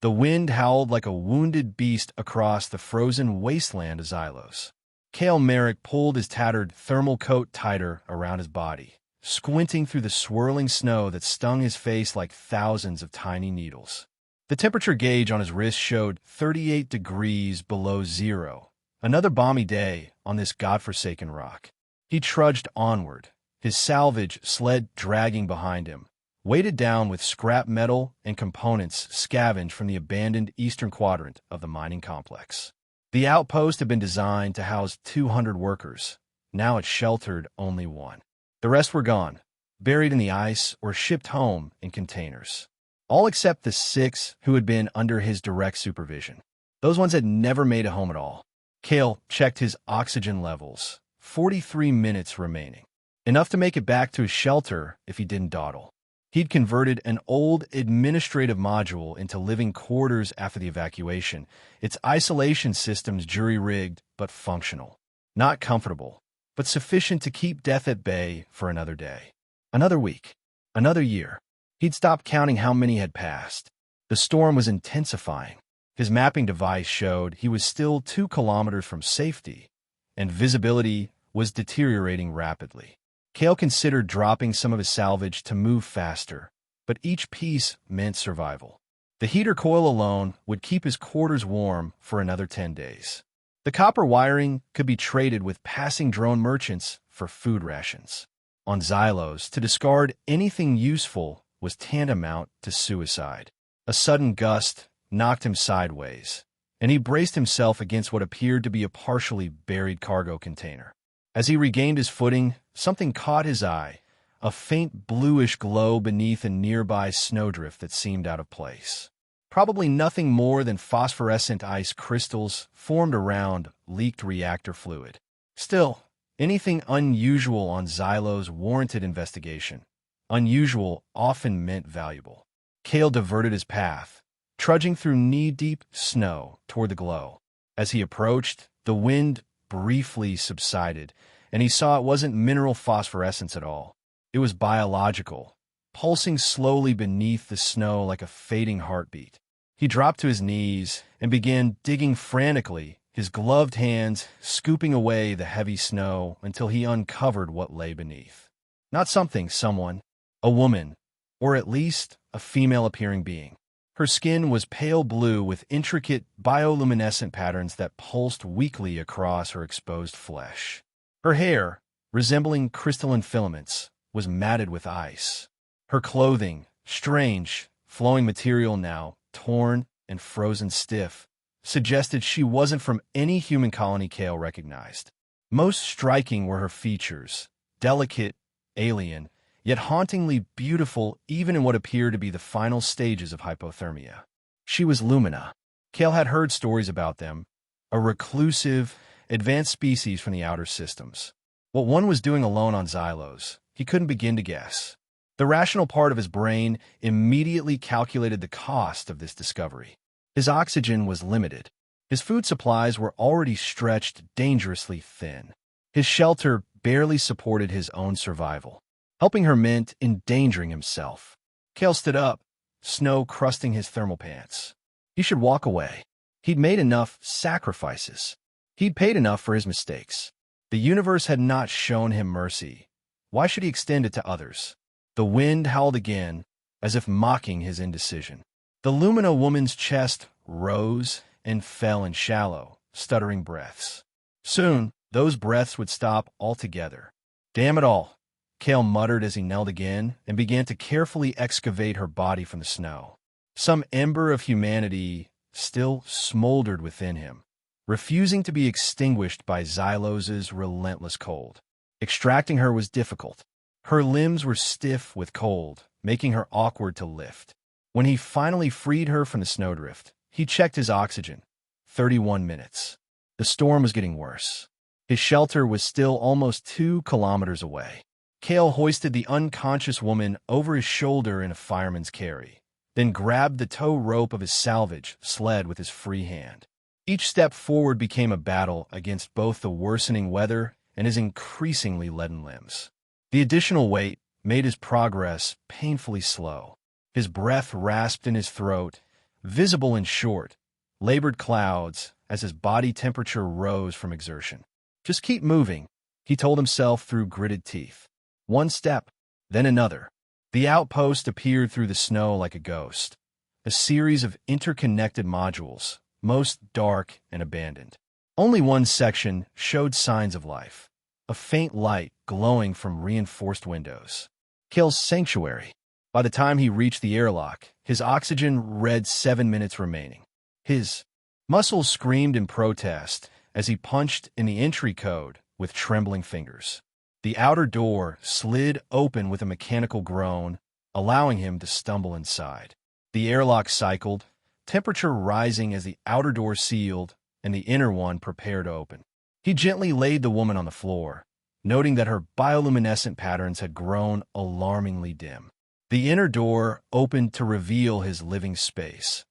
The wind howled like a wounded beast across the frozen wasteland of Xylos. Cale Merrick pulled his tattered thermal coat tighter around his body, squinting through the swirling snow that stung his face like thousands of tiny needles. The temperature gauge on his wrist showed 38 degrees below zero. Another balmy day on this godforsaken rock. He trudged onward, his salvage sled dragging behind him, weighted down with scrap metal and components scavenged from the abandoned eastern quadrant of the mining complex. The outpost had been designed to house 200 workers. Now it sheltered only one. The rest were gone, buried in the ice or shipped home in containers. All except the 6 who had been under his direct supervision. Those ones had never made a home at all. Cale checked his oxygen levels. 43 minutes remaining. Enough to make it back to his shelter if he didn't dawdle. He'd converted an old administrative module into living quarters after the evacuation, its isolation systems jury-rigged but functional. Not comfortable, but sufficient to keep death at bay for another day. Another week. Another year. He'd stopped counting how many had passed. The storm was intensifying. His mapping device showed he was still 2 kilometers from safety, and visibility was deteriorating rapidly. Cale considered dropping some of his salvage to move faster, but each piece meant survival. The heater coil alone would keep his quarters warm for another 10 days. The copper wiring could be traded with passing drone merchants for food rations. On Xylos, to discard anything useful was tantamount to suicide. A sudden gust knocked him sideways, and he braced himself against what appeared to be a partially buried cargo container. As he regained his footing, something caught his eye, a faint bluish glow beneath a nearby snowdrift that seemed out of place. Probably nothing more than phosphorescent ice crystals formed around leaked reactor fluid. Still, anything unusual on Xylos warranted investigation. Unusual often meant valuable. Cale diverted his path, trudging through knee-deep snow toward the glow. As he approached, the wind briefly subsided, and he saw it wasn't mineral phosphorescence at all. It was biological, pulsing slowly beneath the snow like a fading heartbeat. He dropped to his knees and began digging frantically, his gloved hands scooping away the heavy snow until he uncovered what lay beneath. Not something, someone. A woman, or at least a female-appearing being. Her skin was pale blue with intricate bioluminescent patterns that pulsed weakly across her exposed flesh. Her hair, resembling crystalline filaments, was matted with ice. Her clothing, strange, flowing material now, torn and frozen stiff, suggested she wasn't from any human colony Cale recognized. Most striking were her features, delicate, alien, yet hauntingly beautiful even in what appeared to be the final stages of hypothermia. She was Lumina. Cale had heard stories about them, a reclusive, advanced species from the outer systems. What one was doing alone on Xylos, he couldn't begin to guess. The rational part of his brain immediately calculated the cost of this discovery. His oxygen was limited. His food supplies were already stretched dangerously thin. His shelter barely supported his own survival. Helping her meant endangering himself. Cale stood up, snow crusting his thermal pants. He should walk away. He'd made enough sacrifices. He'd paid enough for his mistakes. The universe had not shown him mercy. Why should he extend it to others? The wind howled again, as if mocking his indecision. The Lumina woman's chest rose and fell in shallow, stuttering breaths. Soon, those breaths would stop altogether. Damn it all, Cale muttered as he knelt again and began to carefully excavate her body from the snow. Some ember of humanity still smoldered within him, refusing to be extinguished by Xylos's relentless cold. Extracting her was difficult. Her limbs were stiff with cold, making her awkward to lift. When he finally freed her from the snowdrift, he checked his oxygen. 31 minutes. The storm was getting worse. His shelter was still almost 2 kilometers away. Cale hoisted the unconscious woman over his shoulder in a fireman's carry, then grabbed the tow rope of his salvage sled with his free hand. Each step forward became a battle against both the worsening weather and his increasingly leaden limbs. The additional weight made his progress painfully slow. His breath rasped in his throat, visible in short, labored clouds as his body temperature rose from exertion. Just keep moving, he told himself through gritted teeth. One step, then another. The outpost appeared through the snow like a ghost, a series of interconnected modules, most dark and abandoned. Only one section showed signs of life, a faint light glowing from reinforced windows. Kale's sanctuary. By the time he reached the airlock, his oxygen read 7 minutes remaining. His muscles screamed in protest as he punched in the entry code with trembling fingers. The outer door slid open with a mechanical groan, allowing him to stumble inside. The airlock cycled, temperature rising as the outer door sealed and the inner one prepared to open. He gently laid the woman on the floor, noting that her bioluminescent patterns had grown alarmingly dim. The inner door opened to reveal his living space,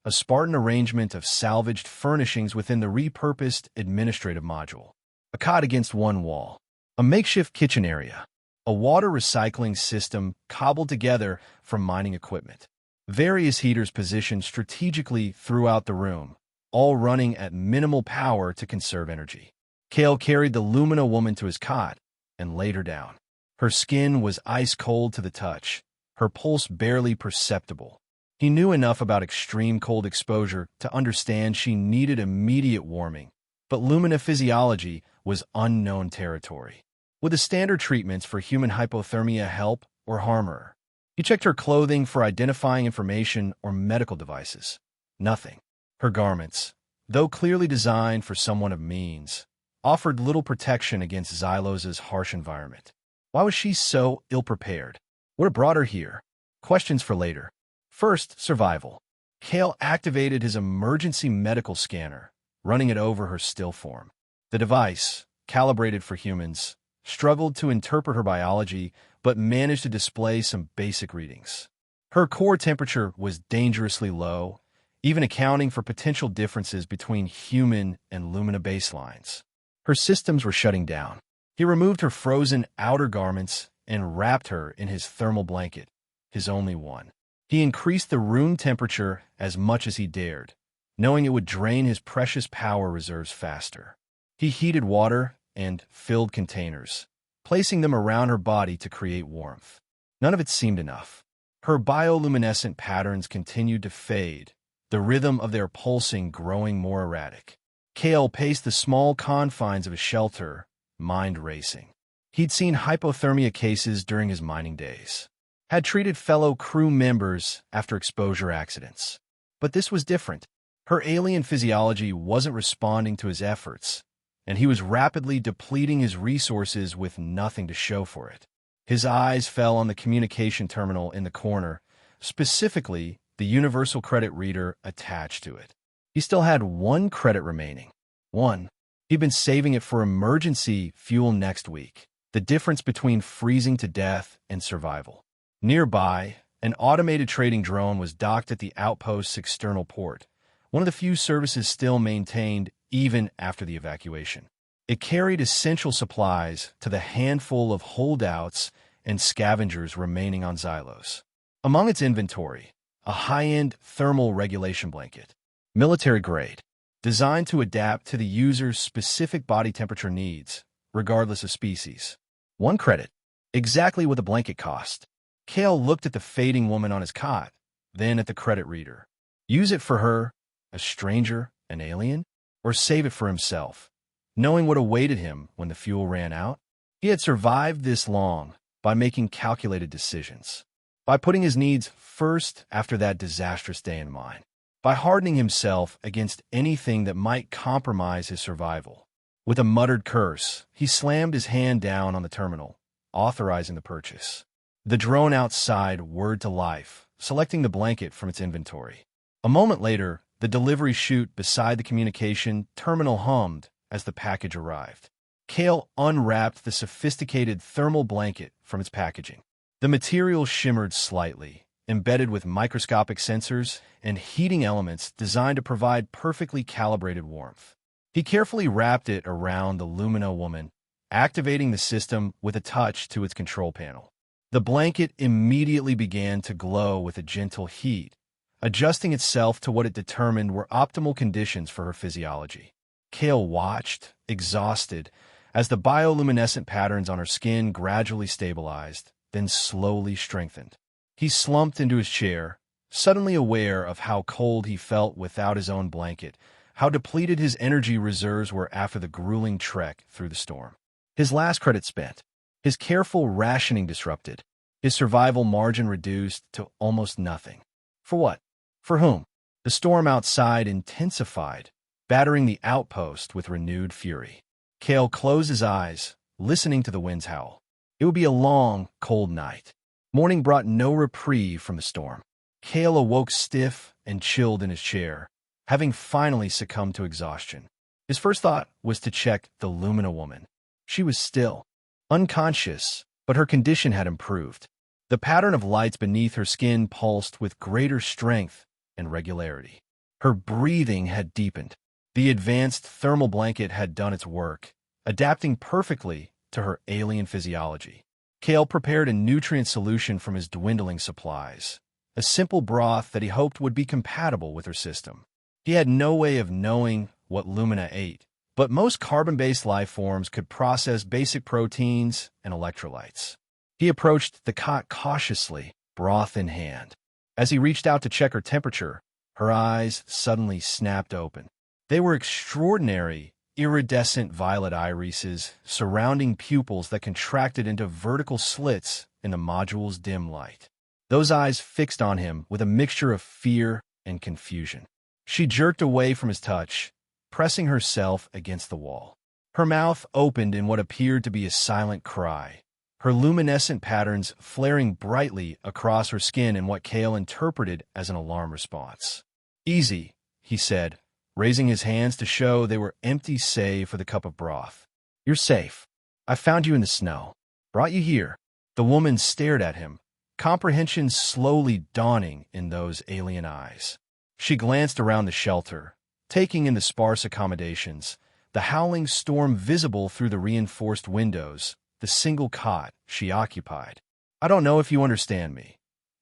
a Spartan arrangement of salvaged furnishings within the repurposed administrative module. A cot against one wall, a makeshift kitchen area, a water recycling system cobbled together from mining equipment, various heaters positioned strategically throughout the room, all running at minimal power to conserve energy. Kale carried the Lumina woman to his cot and laid her down. Her skin was ice-cold to the touch, her pulse barely perceptible. He knew enough about extreme cold exposure to understand she needed immediate warming, but Lumina physiology was unknown territory. Would the standard treatments for human hypothermia help or harm her? He checked her clothing for identifying information or medical devices. Nothing. Her garments, though clearly designed for someone of means, offered little protection against Xylos's harsh environment. Why was she so ill-prepared? What had brought her here? Questions for later. First, survival. Kale activated his emergency medical scanner, running it over her still form. The device, calibrated for humans, struggled to interpret her biology, but managed to display some basic readings. Her core temperature was dangerously low, even accounting for potential differences between human and Lumina baselines. Her systems were shutting down. He removed her frozen outer garments and wrapped her in his thermal blanket, his only one. He increased the room temperature as much as he dared, knowing it would drain his precious power reserves faster. He heated water and filled containers, placing them around her body to create warmth. None of it seemed enough. Her bioluminescent patterns continued to fade, the rhythm of their pulsing growing more erratic. Kale paced the small confines of his shelter, mind racing. He'd seen hypothermia cases during his mining days, had treated fellow crew members after exposure accidents. But this was different. Her alien physiology wasn't responding to his efforts, and he was rapidly depleting his resources with nothing to show for it. His eyes fell on the communication terminal in the corner, specifically the universal credit reader attached to it. He still had 1 credit remaining. 1. He'd been saving it for emergency fuel next week, the difference between freezing to death and survival. Nearby, an automated trading drone was docked at the outpost's external port, one of the few services still maintained even after the evacuation. It carried essential supplies to the handful of holdouts and scavengers remaining on Xylos. Among its inventory, a high-end thermal regulation blanket, military grade, designed to adapt to the user's specific body temperature needs, regardless of species. 1 credit, exactly what the blanket cost. Kale looked at the fading woman on his cot, then at the credit reader. Use it for her, a stranger, an alien, or save it for himself, knowing what awaited him when the fuel ran out? He had survived this long by making calculated decisions, by putting his needs first after that disastrous day in mine, by hardening himself against anything that might compromise his survival. With a muttered curse, he slammed his hand down on the terminal, authorizing the purchase. The drone outside whirred to life, selecting the blanket from its inventory. A moment later, the delivery chute beside the communication terminal hummed as the package arrived. Kale unwrapped the sophisticated thermal blanket from its packaging. The material shimmered slightly, embedded with microscopic sensors and heating elements designed to provide perfectly calibrated warmth. He carefully wrapped it around the Lumina woman, activating the system with a touch to its control panel. The blanket immediately began to glow with a gentle heat, adjusting itself to what it determined were optimal conditions for her physiology. Kale watched, exhausted, as the bioluminescent patterns on her skin gradually stabilized, then slowly strengthened. He slumped into his chair, suddenly aware of how cold he felt without his own blanket, how depleted his energy reserves were after the grueling trek through the storm. His last credit spent, his careful rationing disrupted, his survival margin reduced to almost nothing. For what? For whom? The storm outside intensified, battering the outpost with renewed fury. Kale closed his eyes, listening to the winds howl. It would be a long, cold night. Morning brought no reprieve from the storm. Kale awoke stiff and chilled in his chair, having finally succumbed to exhaustion. His first thought was to check the Lumina woman. She was still, unconscious, but her condition had improved. The pattern of lights beneath her skin pulsed with greater strength and regularity. Her breathing had deepened. The advanced thermal blanket had done its work, adapting perfectly to her alien physiology. Kale prepared a nutrient solution from his dwindling supplies, a simple broth that he hoped would be compatible with her system. He had no way of knowing what Lumina ate, but most carbon-based life forms could process basic proteins and electrolytes. He approached the cot cautiously, broth in hand. As he reached out to check her temperature, her eyes suddenly snapped open. They were extraordinary, iridescent violet irises surrounding pupils that contracted into vertical slits in the module's dim light. Those eyes fixed on him with a mixture of fear and confusion. She jerked away from his touch, pressing herself against the wall. Her mouth opened in what appeared to be a silent cry, her luminescent patterns flaring brightly across her skin in what Kale interpreted as an alarm response. "Easy," he said, raising his hands to show they were empty save for the cup of broth. "You're safe. I found you in the snow. Brought you here." The woman stared at him, comprehension slowly dawning in those alien eyes. She glanced around the shelter, taking in the sparse accommodations, the howling storm visible through the reinforced windows, the single cot she occupied. "I don't know if you understand me,"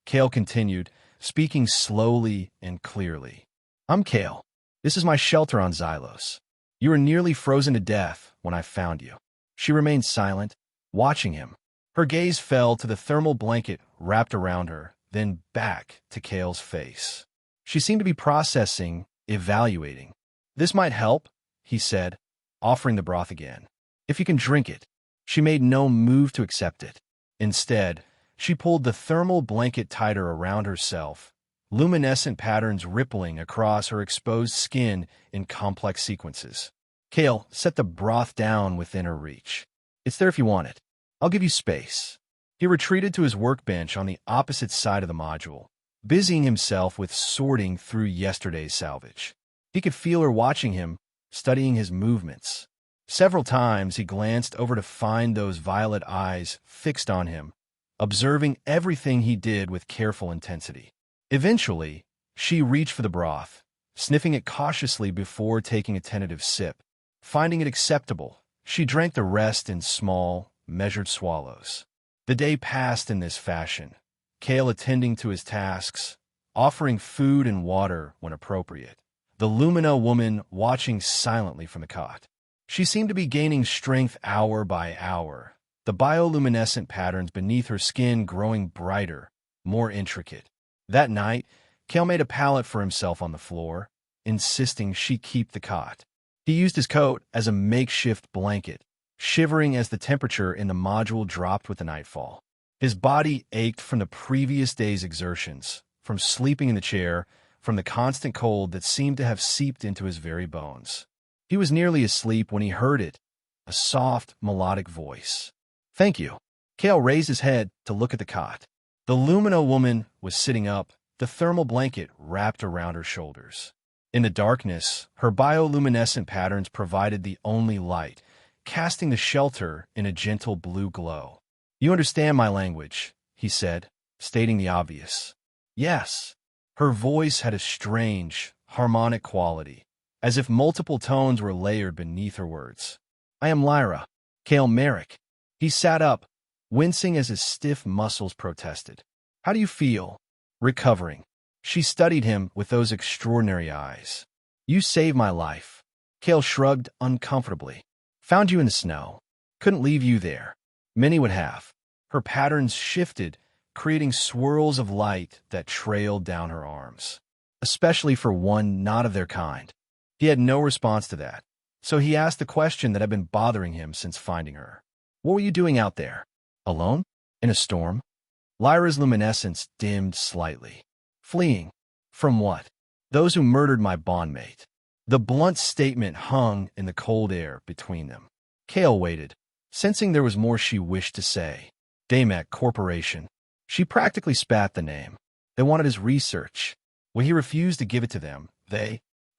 Kale continued, speaking slowly and clearly. "I'm Kale. This is my shelter on Xylos. You were nearly frozen to death when I found you." She remained silent, watching him. Her gaze fell to the thermal blanket wrapped around her, then back to Kale's face. She seemed to be processing, evaluating. "This might help," he said, offering the broth again. "If you can drink it." She made no move to accept it. Instead, she pulled the thermal blanket tighter around herself, luminescent patterns rippling across her exposed skin in complex sequences. Kale set the broth down within her reach. "It's there if you want it. I'll give you space." He retreated to his workbench on the opposite side of the module, busying himself with sorting through yesterday's salvage. He could feel her watching him, studying his movements. Several times he glanced over to find those violet eyes fixed on him, observing everything he did with careful intensity. Eventually, she reached for the broth, sniffing it cautiously before taking a tentative sip. Finding it acceptable, she drank the rest in small, measured swallows. The day passed in this fashion, Kale attending to his tasks, offering food and water when appropriate, the Lumina woman watching silently from the cot. She seemed to be gaining strength hour by hour, the bioluminescent patterns beneath her skin growing brighter, more intricate. That night, Kale made a pallet for himself on the floor, insisting she keep the cot. He used his coat as a makeshift blanket, shivering as the temperature in the module dropped with the nightfall. His body ached from the previous day's exertions, from sleeping in the chair, from the constant cold that seemed to have seeped into his very bones. He was nearly asleep when he heard it, a soft, melodic voice. "Thank you." Kale raised his head to look at the cot. The Lumina woman was sitting up, the thermal blanket wrapped around her shoulders. In the darkness, her bioluminescent patterns provided the only light, casting the shelter in a gentle blue glow. "You understand my language," he said, stating the obvious. "Yes." Her voice had a strange, harmonic quality, as if multiple tones were layered beneath her words. "I am Lyra, Kale Merrick." He sat up, wincing as his stiff muscles protested. "How do you feel?" "Recovering." She studied him with those extraordinary eyes. You saved my life. Kale shrugged uncomfortably. Found you in the snow. Couldn't leave you there. Many would have. Her patterns shifted, creating swirls of light that trailed down her arms. Especially for one not of their kind. He had no response to that, so he asked the question that had been bothering him since finding her. What were you doing out there? Alone? In a storm? Lyra's luminescence dimmed slightly. Fleeing. From what? Those who murdered my bondmate. The blunt statement hung in the cold air between them. Kale waited, sensing there was more she wished to say. Damek Corporation. She practically spat the name. They wanted his research. When he refused to give it to them,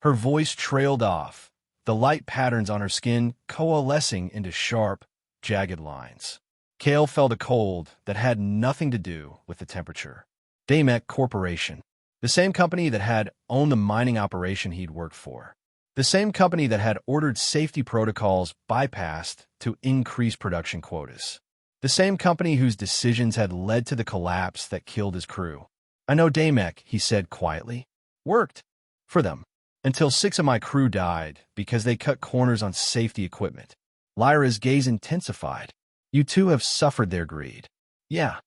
Her voice trailed off, the light patterns on her skin coalescing into sharp, jagged lines. Kale felt a cold that had nothing to do with the temperature. Damek Corporation. The same company that had owned the mining operation he'd worked for. The same company that had ordered safety protocols bypassed to increase production quotas. The same company whose decisions had led to the collapse that killed his crew. I know Damek, he said quietly. Worked. For them. Until 6 of my crew died because they cut corners on safety equipment. Lyra's gaze intensified. You too have suffered their greed. Yeah.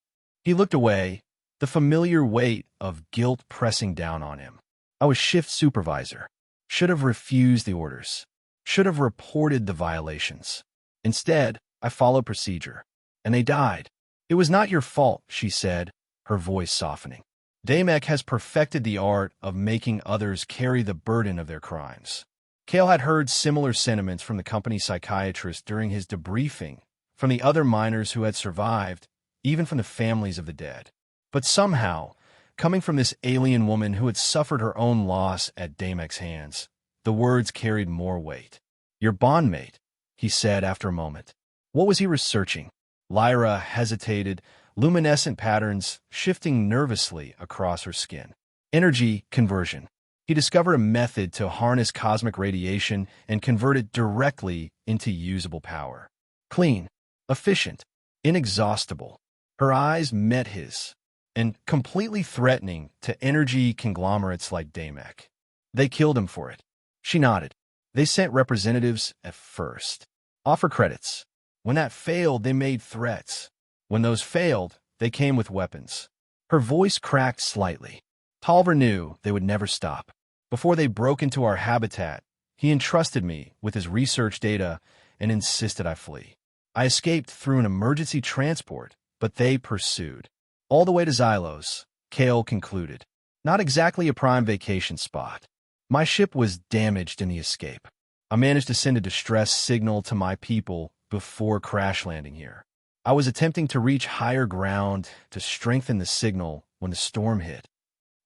He looked away, the familiar weight of guilt pressing down on him. I was shift supervisor. Should have refused the orders. Should have reported the violations. Instead, I followed procedure. And they died. It was not your fault, she said, her voice softening. Damek has perfected the art of making others carry the burden of their crimes. Kale had heard similar sentiments from the company's psychiatrist during his debriefing, from the other miners who had survived, even from the families of the dead. But somehow, coming from this alien woman who had suffered her own loss at Damek's hands, the words carried more weight. Your bondmate, he said after a moment. What was he researching? Lyra hesitated, luminescent patterns shifting nervously across her skin. Energy conversion. He discovered a method to harness cosmic radiation and convert it directly into usable power. Clean, efficient, inexhaustible. Her eyes met his, and completely threatening to energy conglomerates like Damek. They killed him for it. She nodded. They sent representatives at first. Offer credits. When that failed, they made threats. When those failed, they came with weapons. Her voice cracked slightly. Tolver knew they would never stop. Before they broke into our habitat, he entrusted me with his research data and insisted I flee. I escaped through an emergency transport, but they pursued. All the way to Xylos, Kale concluded. Not exactly a prime vacation spot. My ship was damaged in the escape. I managed to send a distress signal to my people before crash landing here. I was attempting to reach higher ground to strengthen the signal when the storm hit.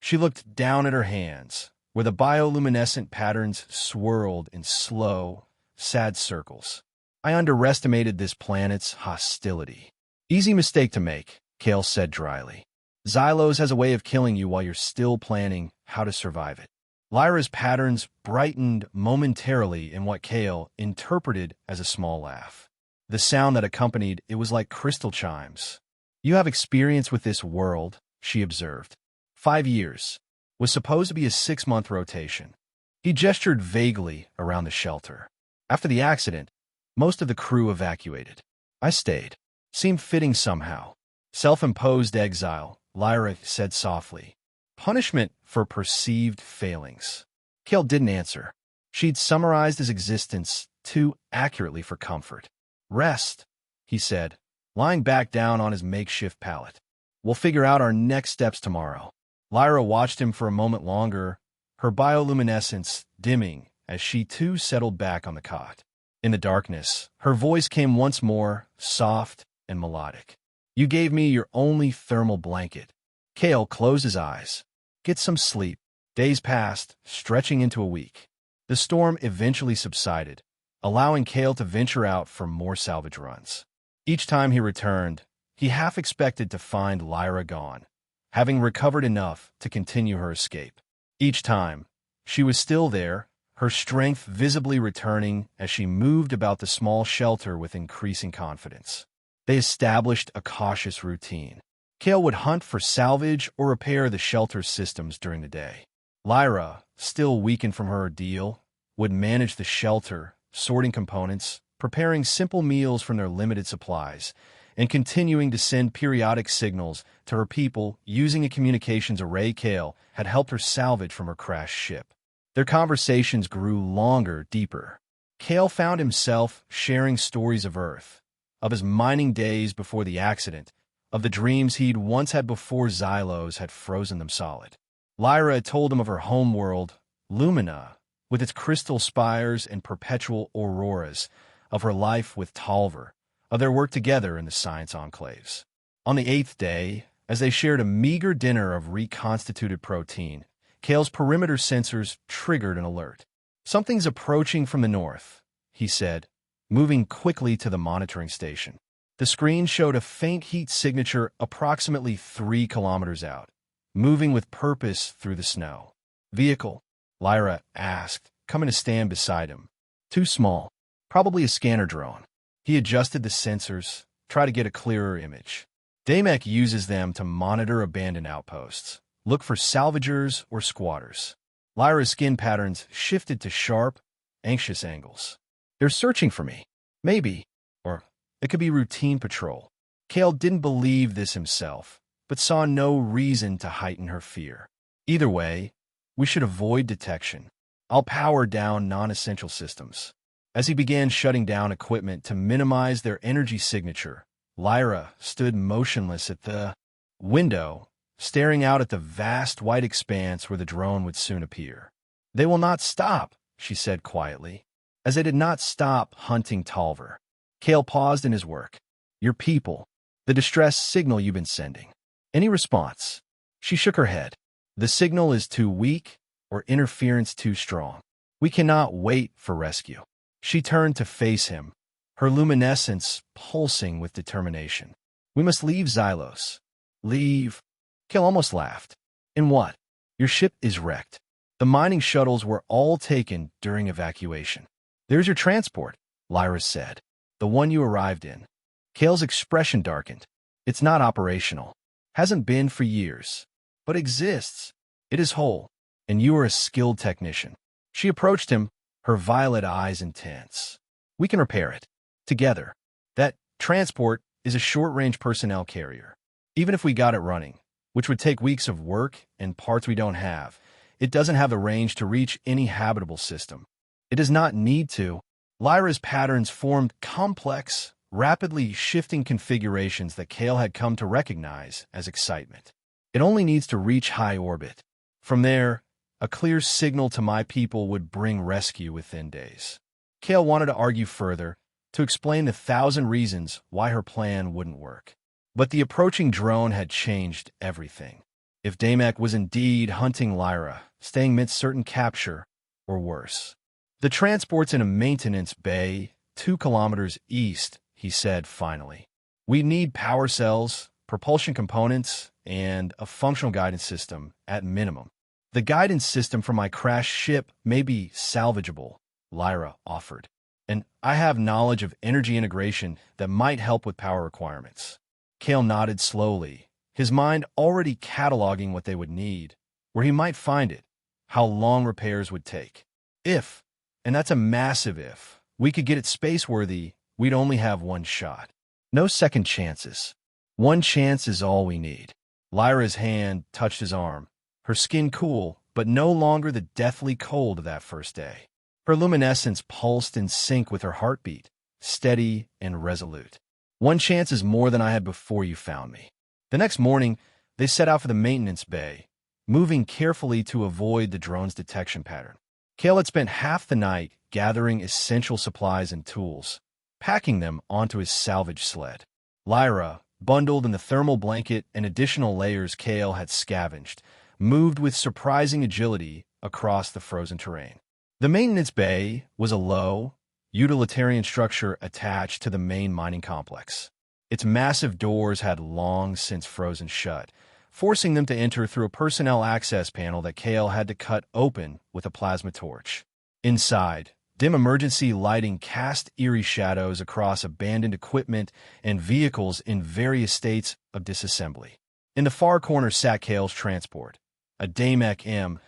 She looked down at her hands, where the bioluminescent patterns swirled in slow, sad circles. I underestimated this planet's hostility. Easy mistake to make, Kale said dryly. Xylos has a way of killing you while you're still planning how to survive it. Lyra's patterns brightened momentarily in what Kale interpreted as a small laugh. The sound that accompanied it was like crystal chimes. You have experience with this world, she observed. 5 years. Was supposed to be a 6-month rotation. He gestured vaguely around the shelter. After the accident, most of the crew evacuated. I stayed. Seemed fitting somehow. Self-imposed exile, Lyra said softly. Punishment for perceived failings. Kale didn't answer. She'd summarized his existence too accurately for comfort. Rest, he said, lying back down on his makeshift pallet. We'll figure out our next steps tomorrow. Lyra watched him for a moment longer, her bioluminescence dimming as she too settled back on the cot. In the darkness, her voice came once more, soft and melodic. You gave me your only thermal blanket. Kale closed his eyes. Get some sleep. Days passed, stretching into a week. The storm eventually subsided, allowing Kale to venture out for more salvage runs. Each time he returned, he half expected to find Lyra gone, having recovered enough to continue her escape. Each time, she was still there, her strength visibly returning as she moved about the small shelter with increasing confidence. They established a cautious routine. Kale would hunt for salvage or repair the shelter's systems during the day. Lyra, still weakened from her ordeal, would manage the shelter, sorting components, preparing simple meals from their limited supplies, and continuing to send periodic signals to her people using a communications array Kale had helped her salvage from her crashed ship. Their conversations grew longer, deeper. Kale found himself sharing stories of Earth, of his mining days before the accident, of the dreams he'd once had before Xylos had frozen them solid. Lyra had told him of her homeworld, Lumina, with its crystal spires and perpetual auroras, of her life with Talver, of their work together in the science enclaves. On the 8th day, as they shared a meager dinner of reconstituted protein, Kale's perimeter sensors triggered an alert. "Something's approaching from the north," he said, moving quickly to the monitoring station. The screen showed a faint heat signature approximately 3 kilometers out, moving with purpose through the snow. "Vehicle?" Lyra asked, coming to stand beside him. "Too small. Probably a scanner drone." He adjusted the sensors, tried to get a clearer image. Damek uses them to monitor abandoned outposts, look for salvagers or squatters. Lyra's skin patterns shifted to sharp, anxious angles. "They're searching for me. Maybe. Or it could be routine patrol." Kale didn't believe this himself, but saw no reason to heighten her fear. "Either way, we should avoid detection. I'll power down non-essential systems." As he began shutting down equipment to minimize their energy signature, Lyra stood motionless at the window, staring out at the vast white expanse where the drone would soon appear. "They will not stop," she said quietly, as they did not stop hunting Talver. Kale paused in his work. "Your people, the distress signal you've been sending. Any response?" She shook her head. "The signal is too weak or interference too strong. We cannot wait for rescue." She turned to face him, her luminescence pulsing with determination. "We must leave Xylos." "Leave?" Kale almost laughed. "In what?" "Your ship is wrecked. The mining shuttles were all taken during evacuation." "There's your transport," Lyra said. "The one you arrived in." Kale's expression darkened. "It's not operational. Hasn't been for years. But exists. It is whole. And you are a skilled technician." She approached him, her violet eyes intense. "We can repair it. Together. That transport is a short-range personnel carrier. Even if we got it running, which would take weeks of work and parts we don't have, it doesn't have the range to reach any habitable system. It does not need to." Lyra's patterns formed complex, rapidly shifting configurations that Kale had come to recognize as excitement. "It only needs to reach high orbit. From there, a clear signal to my people would bring rescue within days." Kale wanted to argue further, to explain the 1,000 reasons why her plan wouldn't work. But the approaching drone had changed everything. If Damek was indeed hunting Lyra, staying mid-certain capture, or worse. "The transport's in a maintenance bay 2 kilometers east," he said finally. "We need power cells, propulsion components, and a functional guidance system at minimum." "The guidance system for my crashed ship may be salvageable," Lyra offered. "And I have knowledge of energy integration that might help with power requirements." Kale nodded slowly, his mind already cataloging what they would need, where he might find it, how long repairs would take. If, and that's a massive if, we could get it space-worthy, we'd only have one shot. No second chances. One chance is all we need. Lyra's hand touched his arm, her skin cool, but no longer the deathly cold of that first day. Her luminescence pulsed in sync with her heartbeat, steady and resolute. "One chance is more than I had before you found me." The next morning, they set out for the maintenance bay, moving carefully to avoid the drone's detection pattern. Kale had spent half the night gathering essential supplies and tools, packing them onto his salvage sled. Lyra, bundled in the thermal blanket and additional layers Kale had scavenged, moved with surprising agility across the frozen terrain. The maintenance bay was a low, utilitarian structure attached to the main mining complex. Its massive doors had long since frozen shut, forcing them to enter through a personnel access panel that Kale had to cut open with a plasma torch. Inside, dim emergency lighting cast eerie shadows across abandoned equipment and vehicles in various states of disassembly. In the far corner sat Kale's transport, a Damek M,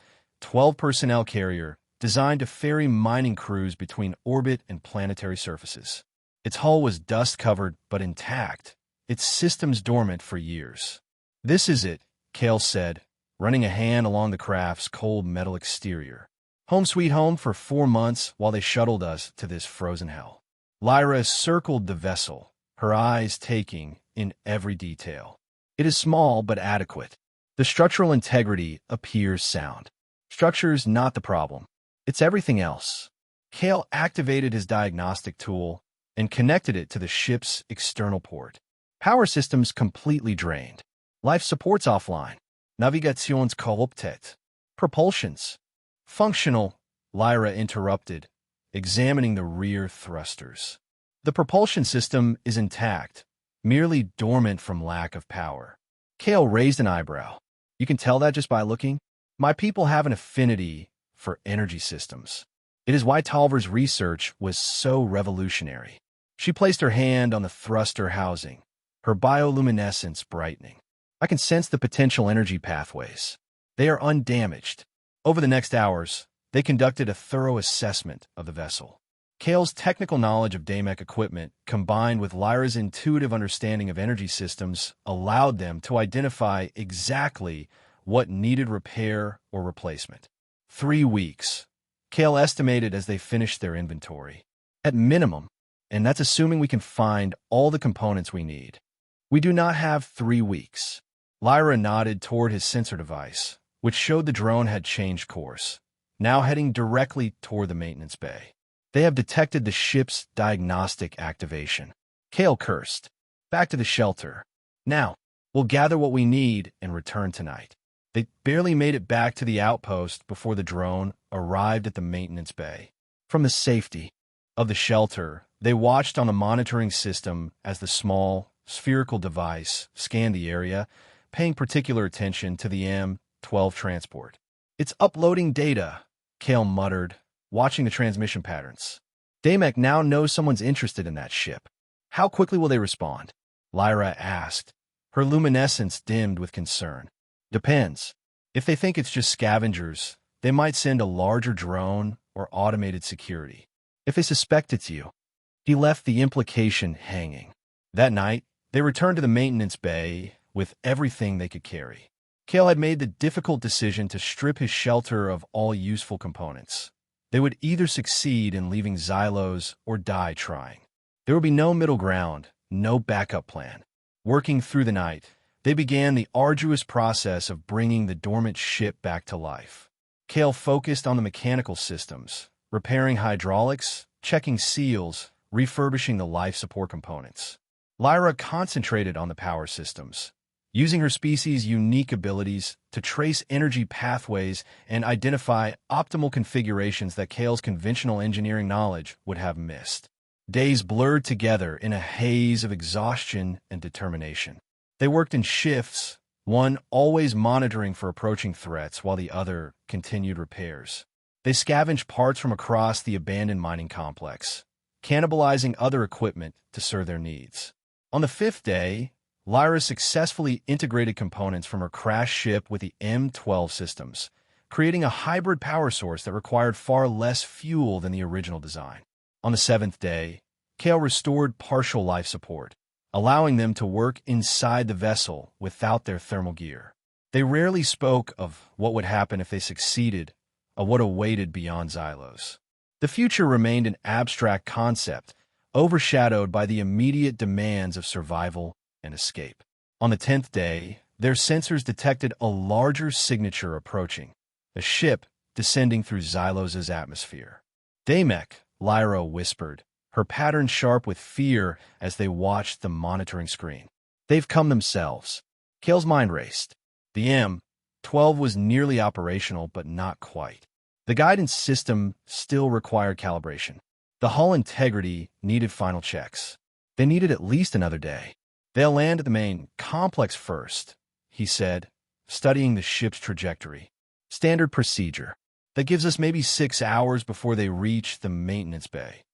12 personnel carrier designed to ferry mining crews between orbit and planetary surfaces. Its hull was dust-covered but intact, its systems dormant for years. "This is it," Kale said, running a hand along the craft's cold metal exterior. "Home sweet home for 4 months while they shuttled us to this frozen hell." Lyra circled the vessel, her eyes taking in every detail. "It is small but adequate. The structural integrity appears sound. Structure's not the problem. It's everything else." Kale activated his diagnostic tool and connected it to the ship's external port. "Power systems completely drained. Life support's offline. Navigation's corrupted. Propulsions functional," Lyra interrupted, examining the rear thrusters. "The propulsion system is intact, merely dormant from lack of power." Kale raised an eyebrow. "You can tell that just by looking? My people have an affinity for energy systems. It is why Tolver's research was so revolutionary." She placed her hand on the thruster housing, her bioluminescence brightening. "I can sense the potential energy pathways. They are undamaged." Over the next hours, they conducted a thorough assessment of the vessel. Kale's technical knowledge of Damek equipment, combined with Lyra's intuitive understanding of energy systems, allowed them to identify exactly what needed repair or replacement. 3 weeks, Kale estimated as they finished their inventory. At minimum, and that's assuming we can find all the components we need. "We do not have 3 weeks. Lyra nodded toward his sensor device, which showed the drone had changed course, now heading directly toward the maintenance bay. "They have detected the ship's diagnostic activation." Kale cursed. "Back to the shelter. Now, we'll gather what we need and return tonight." They barely made it back to the outpost before the drone arrived at the maintenance bay. From the safety of the shelter, they watched on the monitoring system as the small, spherical device scanned the area, paying particular attention to the M-12 transport. "It's uploading data," Kale muttered, watching the transmission patterns. "Damek now knows someone's interested in that ship. How quickly will they respond?" Lyra asked, her luminescence dimmed with concern. "Depends. If they think it's just scavengers, they might send a larger drone or automated security. If they suspect it's you." He left the implication hanging. That night, they returned to the maintenance bay with everything they could carry. Kale had made the difficult decision to strip his shelter of all useful components. They would either succeed in leaving Xylos or die trying. There would be no middle ground, no backup plan. Working through the night, they began the arduous process of bringing the dormant ship back to life. Kale focused on the mechanical systems, repairing hydraulics, checking seals, refurbishing the life support components. Lyra concentrated on the power systems, using her species' unique abilities to trace energy pathways and identify optimal configurations that Kale's conventional engineering knowledge would have missed. Days blurred together in a haze of exhaustion and determination. They worked in shifts, one always monitoring for approaching threats while the other continued repairs. They scavenged parts from across the abandoned mining complex, cannibalizing other equipment to serve their needs. On the 5th day, Lyra successfully integrated components from her crashed ship with the M-12 systems, creating a hybrid power source that required far less fuel than the original design. On the 7th day, Kale restored partial life support, allowing them to work inside the vessel without their thermal gear. They rarely spoke of what would happen if they succeeded, of what awaited beyond Xylos. The future remained an abstract concept, overshadowed by the immediate demands of survival and escape. On the 10th day, their sensors detected a larger signature approaching, a ship descending through Xylos' atmosphere. "Damek," Lyra whispered, her pattern sharp with fear as they watched the monitoring screen. "They've come themselves." Kale's mind raced. The M-12 was nearly operational, but not quite. The guidance system still required calibration. The hull integrity needed final checks. They needed at least another day. "They'll land at the main complex first," he said, studying the ship's trajectory. "Standard procedure. That gives us maybe 6 hours before they reach the maintenance bay."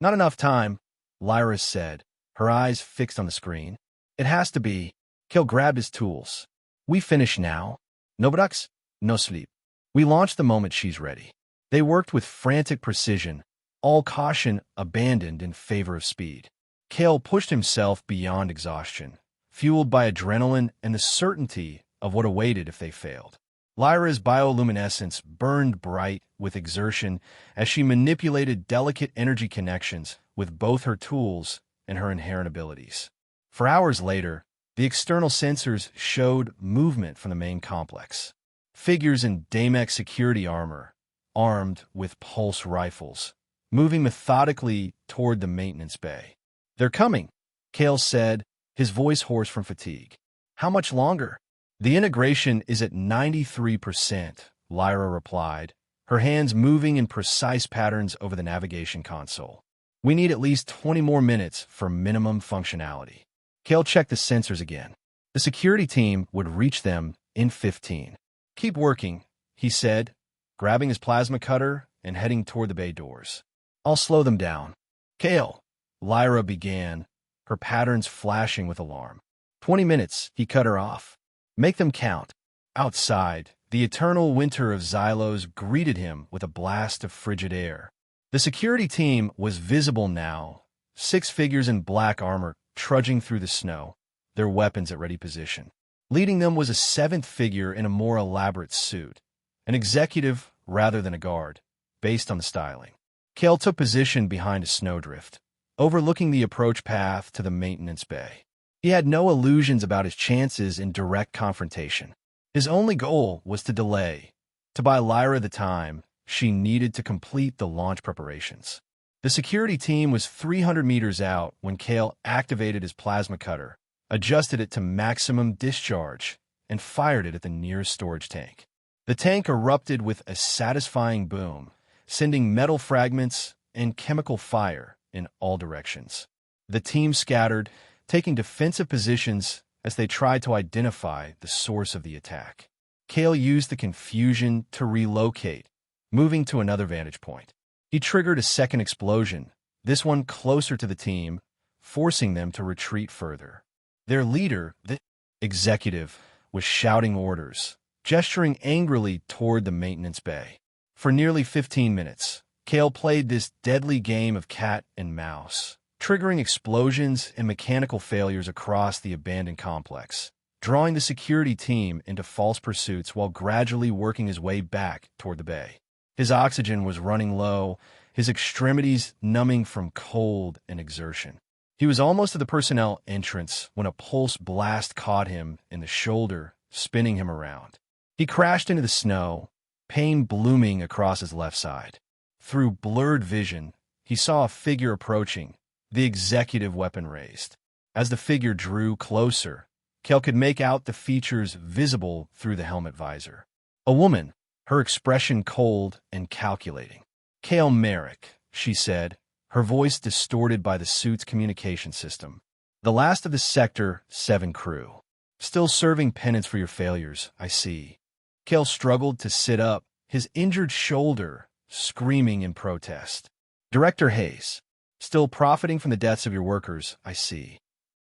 "Not enough time," Lyra said, her eyes fixed on the screen. "It has to be." Kale grabbed his tools. We finish now. No buttocks, no sleep. We launch the moment she's ready. They worked with frantic precision, all caution abandoned in favor of speed. Kale pushed himself beyond exhaustion, fueled by adrenaline and the certainty of what awaited if they failed. Lyra's bioluminescence burned bright with exertion as she manipulated delicate energy connections with both her tools and her inherent abilities. For hours later, the external sensors showed movement from the main complex. Figures in Damex security armor, armed with pulse rifles, moving methodically toward the maintenance bay. "They're coming," Kale said, his voice hoarse from fatigue. "How much longer?" "The integration is at 93%, Lyra replied, her hands moving in precise patterns over the navigation console. "We need at least 20 more minutes for minimum functionality." Kale checked the sensors again. The security team would reach them in 15. "Keep working," he said, grabbing his plasma cutter and heading toward the bay doors. "I'll slow them down." "Kale," Lyra began, her patterns flashing with alarm. 20 minutes, he cut her off. "Make them count." Outside, the eternal winter of Xylos greeted him with a blast of frigid air. The security team was visible now, 6 figures in black armor trudging through the snow, their weapons at ready position. Leading them was a 7th figure in a more elaborate suit, an executive rather than a guard, based on the styling. Kale took position behind a snowdrift, overlooking the approach path to the maintenance bay. He had no illusions about his chances in direct confrontation. His only goal was to delay, to buy Lyra the time she needed to complete the launch preparations. The security team was 300 meters out when Kale activated his plasma cutter, adjusted it to maximum discharge, and fired it at the nearest storage tank. The tank erupted with a satisfying boom, sending metal fragments and chemical fire in all directions. The team scattered, taking defensive positions as they tried to identify the source of the attack. Kale used the confusion to relocate, moving to another vantage point. He triggered a second explosion, this one closer to the team, forcing them to retreat further. Their leader, the executive, was shouting orders, gesturing angrily toward the maintenance bay. For nearly 15 minutes, Kale played this deadly game of cat and mouse, triggering explosions and mechanical failures across the abandoned complex, drawing the security team into false pursuits while gradually working his way back toward the bay. His oxygen was running low, his extremities numbing from cold and exertion. He was almost at the personnel entrance when a pulse blast caught him in the shoulder, spinning him around. He crashed into the snow, pain blooming across his left side. Through blurred vision, he saw a figure approaching, the executive weapon raised. As the figure drew closer, Kale could make out the features visible through the helmet visor. A woman, her expression cold and calculating. "Kale Merrick," she said, her voice distorted by the suit's communication system. "The last of the Sector 7 crew. Still serving penance for your failures, I see." Kale struggled to sit up, his injured shoulder screaming in protest. "Director Hayes. Still profiting from the deaths of your workers, I see."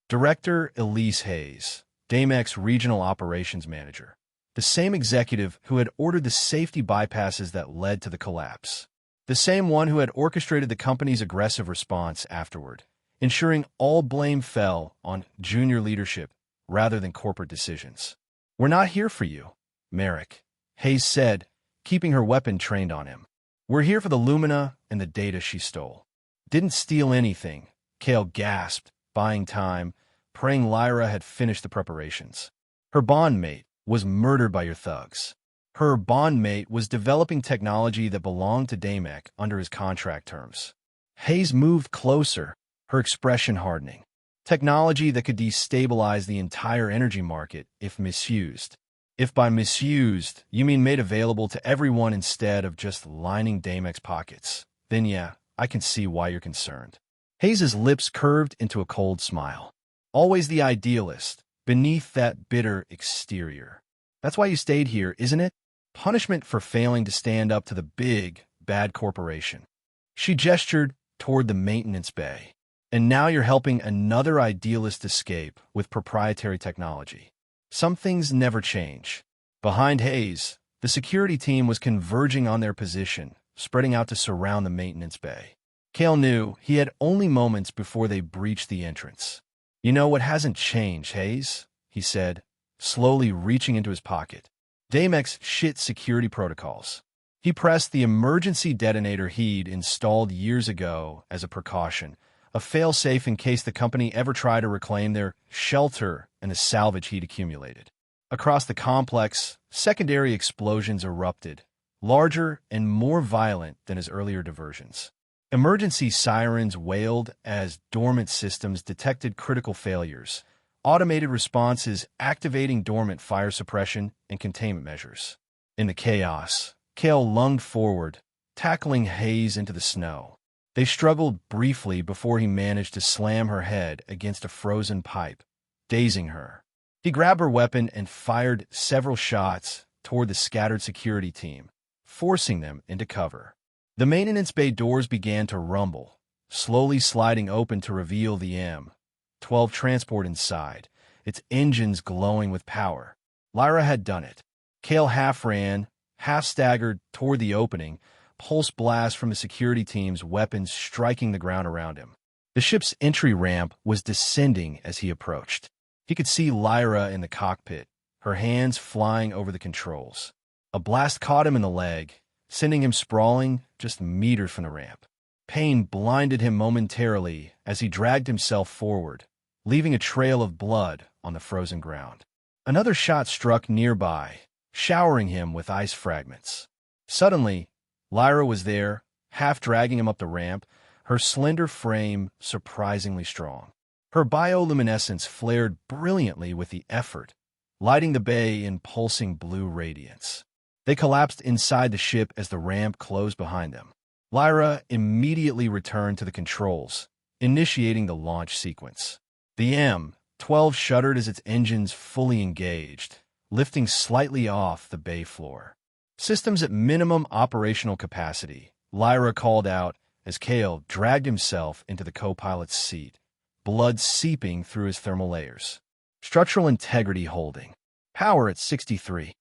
Director Elise Hayes, Damex Regional Operations Manager. The same executive who had ordered the safety bypasses that led to the collapse. The same one who had orchestrated the company's aggressive response afterward, ensuring all blame fell on junior leadership rather than corporate decisions. "We're not here for you, Merrick," Hayes said, keeping her weapon trained on him. "We're here for the Lumina and the data she stole." "Didn't steal anything," Kale gasped, buying time, praying Lyra had finished the preparations. "Her bondmate was murdered by your thugs. Her bondmate was developing technology that belonged to Damek under his contract terms." Hayes moved closer, her expression hardening. "Technology that could destabilize the entire energy market if misused. If by misused, you mean made available to everyone instead of just lining Damek's pockets, then yeah, I can see why you're concerned." Hayes's lips curved into a cold smile. "Always the idealist, beneath that bitter exterior. That's why you stayed here, isn't it? Punishment for failing to stand up to the big, bad corporation." She gestured toward the maintenance bay. "And now you're helping another idealist escape with proprietary technology." Some things never change. Behind Hayes, the security team was converging on their position, spreading out to surround the maintenance bay. Cale knew he had only moments before they breached the entrance. "You know what hasn't changed, Hayes?" he said, slowly reaching into his pocket. Damex shit security protocols. He pressed the emergency detonator he'd installed years ago as a precaution, a fail-safe in case the company ever tried to reclaim their shelter and the salvage he'd accumulated. Across the complex, secondary explosions erupted, larger and more violent than his earlier diversions. Emergency sirens wailed as dormant systems detected critical failures, automated responses activating dormant fire suppression and containment measures. In the chaos, Cale lunged forward, tackling Hayes into the snow. They struggled briefly before he managed to slam her head against a frozen pipe, dazing her. He grabbed her weapon and fired several shots toward the scattered security team, forcing them into cover. The maintenance bay doors began to rumble, slowly sliding open to reveal the M-12 transport inside, its engines glowing with power. Lyra had done it. Cale half ran, half staggered toward the opening, pulse blasts from the security team's weapons striking the ground around him. The ship's entry ramp was descending as he approached. He could see Lyra in the cockpit, her hands flying over the controls. A blast caught him in the leg, sending him sprawling just meters from the ramp. Pain blinded him momentarily as he dragged himself forward, leaving a trail of blood on the frozen ground. Another shot struck nearby, showering him with ice fragments. Suddenly, Lyra was there, half dragging him up the ramp, her slender frame surprisingly strong. Her bioluminescence flared brilliantly with the effort, lighting the bay in pulsing blue radiance. They collapsed inside the ship as the ramp closed behind them. Lyra immediately returned to the controls, initiating the launch sequence. The M-12 shuddered as its engines fully engaged, lifting slightly off the bay floor. "Systems at minimum operational capacity," Lyra called out as Cale dragged himself into the co-pilot's seat, blood seeping through his thermal layers. "Structural integrity holding. Power at 63.